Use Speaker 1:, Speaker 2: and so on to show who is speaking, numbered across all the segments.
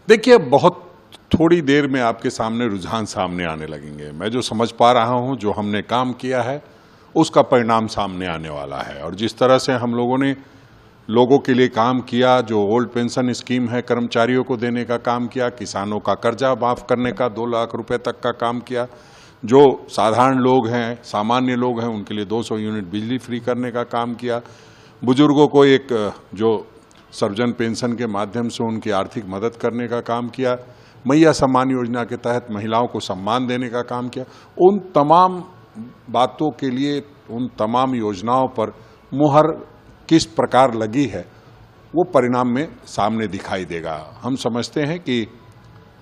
Speaker 1: देखिए, बहुत थोड़ी देर में आपके सामने रुझान सामने आने लगेंगे। मैं जो समझ पा रहा हूँ, जो हमने काम किया है, उसका परिणाम सामने आने वाला है। और जिस तरह से हम लोगों ने लोगों के लिए काम किया, जो ओल्ड पेंशन स्कीम है कर्मचारियों को देने का काम किया, किसानों का कर्जा माफ करने का 2 लाख रुपए तक का काम किया, जो साधारण लोग हैं, सामान्य लोग हैं, उनके लिए 200 यूनिट बिजली फ्री करने का काम किया, बुजुर्गों को एक जो सर्वजन पेंशन के माध्यम से उनकी आर्थिक मदद करने का काम किया, मैया सम्मान योजना के तहत महिलाओं को सम्मान देने का काम किया। उन तमाम बातों के लिए, उन तमाम योजनाओं पर मुहर किस प्रकार लगी है, वो परिणाम में सामने दिखाई देगा। हम समझते हैं कि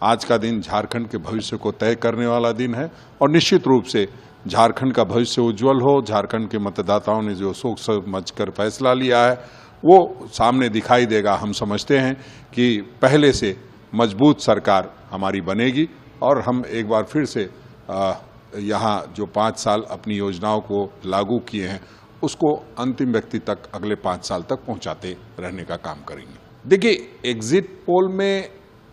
Speaker 1: आज का दिन झारखंड के भविष्य को तय करने वाला दिन है और निश्चित रूप से झारखंड का भविष्य उज्जवल हो। झारखंड के मतदाताओं ने जो सोच समझकर फैसला लिया है, वो सामने दिखाई देगा। हम समझते हैं कि पहले से मजबूत सरकार हमारी बनेगी और हम एक बार फिर से यहाँ जो 5 साल अपनी योजनाओं को लागू किए हैं, उसको अंतिम व्यक्ति तक अगले 5 साल तक पहुंचाते रहने का काम करेंगे। देखिए, एग्जिट पोल में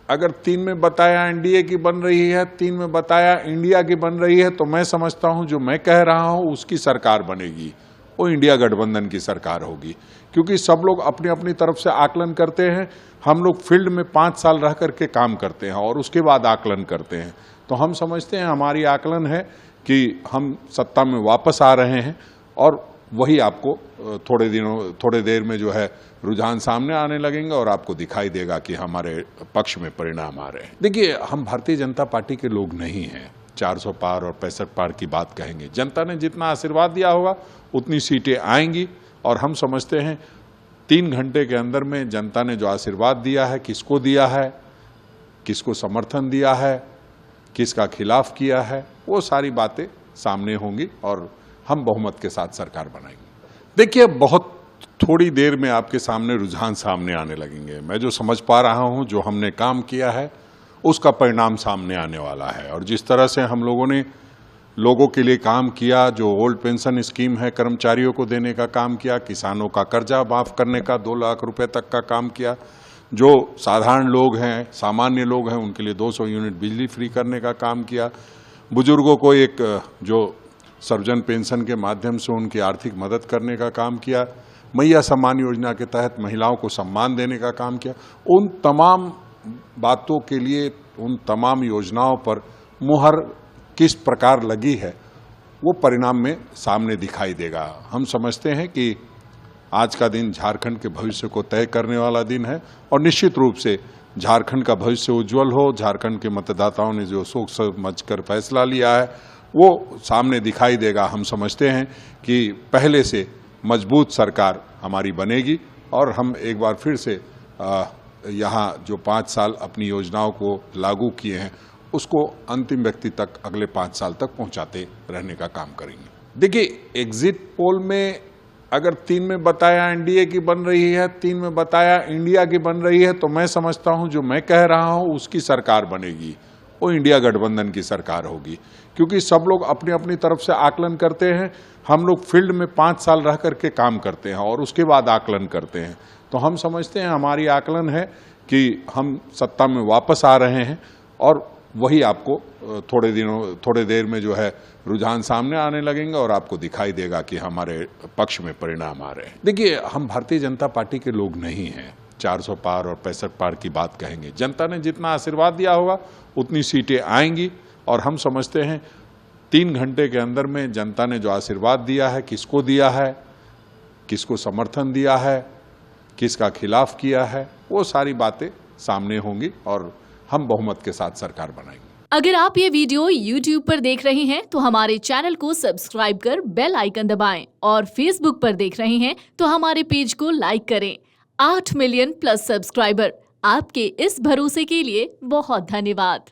Speaker 1: अगर 3 में बताया एनडीए की बन रही है, 3 में बताया इंडिया की बन रही है, तो मैं समझता हूं जो मैं कह रहा हूं उसकी सरकार बनेगी, वो इंडिया गठबंधन की सरकार होगी। क्योंकि सब लोग अपनी अपनी तरफ से आकलन करते हैं। हम लोग फील्ड में 5 साल रह करके काम करते हैं और उसके बाद आकलन करते हैं। तो हम समझते हैं, हमारी आकलन है कि हम सत्ता में वापस आ रहे हैं और वही आपको थोड़े देर में जो है रुझान सामने आने लगेंगे और आपको दिखाई देगा कि हमारे पक्ष में परिणाम आ रहे हैं। देखिए, हम भारतीय जनता पार्टी के लोग नहीं हैं 400 पार और 65 पार की बात कहेंगे। जनता ने जितना आशीर्वाद दिया होगा उतनी सीटें आएंगी और हम समझते हैं 3 घंटे के अंदर में जनता ने जो आशीर्वाद दिया है, किसको दिया है, किसको समर्थन दिया है, किसका खिलाफ किया है, वो सारी बातें सामने होंगी और हम बहुमत के साथ सरकार बनाएंगे। देखिए, बहुत थोड़ी देर में आपके सामने रुझान सामने आने लगेंगे। मैं जो समझ पा रहा हूँ, जो हमने काम किया है, उसका परिणाम सामने आने वाला है। और जिस तरह से हम लोगों ने लोगों के लिए काम किया, जो ओल्ड पेंशन स्कीम है कर्मचारियों को देने का काम किया, किसानों का कर्जा माफ करने का 2 लाख रुपए तक का काम किया, जो साधारण लोग हैं, सामान्य लोग हैं, उनके लिए 200 यूनिट बिजली फ्री करने का काम किया, बुजुर्गों को एक जो सर्वजन पेंशन के माध्यम से उनकी आर्थिक मदद करने का काम किया, मैया सम्मान योजना के तहत महिलाओं को सम्मान देने का काम किया। उन तमाम बातों के लिए, उन तमाम योजनाओं पर मुहर किस प्रकार लगी है, वो परिणाम में सामने दिखाई देगा। हम समझते हैं कि आज का दिन झारखंड के भविष्य को तय करने वाला दिन है और निश्चित रूप से झारखंड का भविष्य उज्जवल हो। झारखंड के मतदाताओं ने जो सोच समझकर फैसला लिया है, वो सामने दिखाई देगा। हम समझते हैं कि पहले से मजबूत सरकार हमारी बनेगी और हम एक बार फिर से यहाँ जो 5 साल अपनी योजनाओं को लागू किए हैं, उसको अंतिम व्यक्ति तक अगले 5 साल तक पहुंचाते रहने का काम करेंगे। देखिए, एग्जिट पोल में अगर 3 में बताया एनडीए की बन रही है, 3 में बताया इंडिया की बन रही है, तो मैं समझता हूं जो मैं कह रहा हूं उसकी सरकार बनेगी, वो इंडिया गठबंधन की सरकार होगी। क्योंकि सब लोग अपनी अपनी तरफ से आकलन करते हैं। हम लोग फील्ड में 5 साल रह करके काम करते हैं और उसके बाद आकलन करते हैं। तो हम समझते हैं, हमारी आकलन है कि हम सत्ता में वापस आ रहे हैं और वही आपको थोड़े देर में जो है रुझान सामने आने लगेंगे और आपको दिखाई देगा कि हमारे पक्ष में परिणाम आ रहे हैं। देखिए, हम भारतीय जनता पार्टी के लोग नहीं हैं 400 पार और 65 पार की बात कहेंगे। जनता ने जितना आशीर्वाद दिया होगा उतनी सीटें आएंगी और हम समझते हैं 3 घंटे के अंदर में जनता ने जो आशीर्वाद दिया है, किसको दिया है, किसको समर्थन दिया है, किसका खिलाफ किया है, वो सारी बातें सामने होंगी और हम बहुमत के साथ सरकार बनाएंगे।
Speaker 2: अगर आप ये वीडियो YouTube पर देख रहे हैं तो हमारे चैनल को सब्सक्राइब कर बेल आइकन दबाएं और Facebook पर देख रहे हैं तो हमारे पेज को लाइक करें। 8 मिलियन प्लस सब्सक्राइबर, आपके इस भरोसे के लिए बहुत धन्यवाद।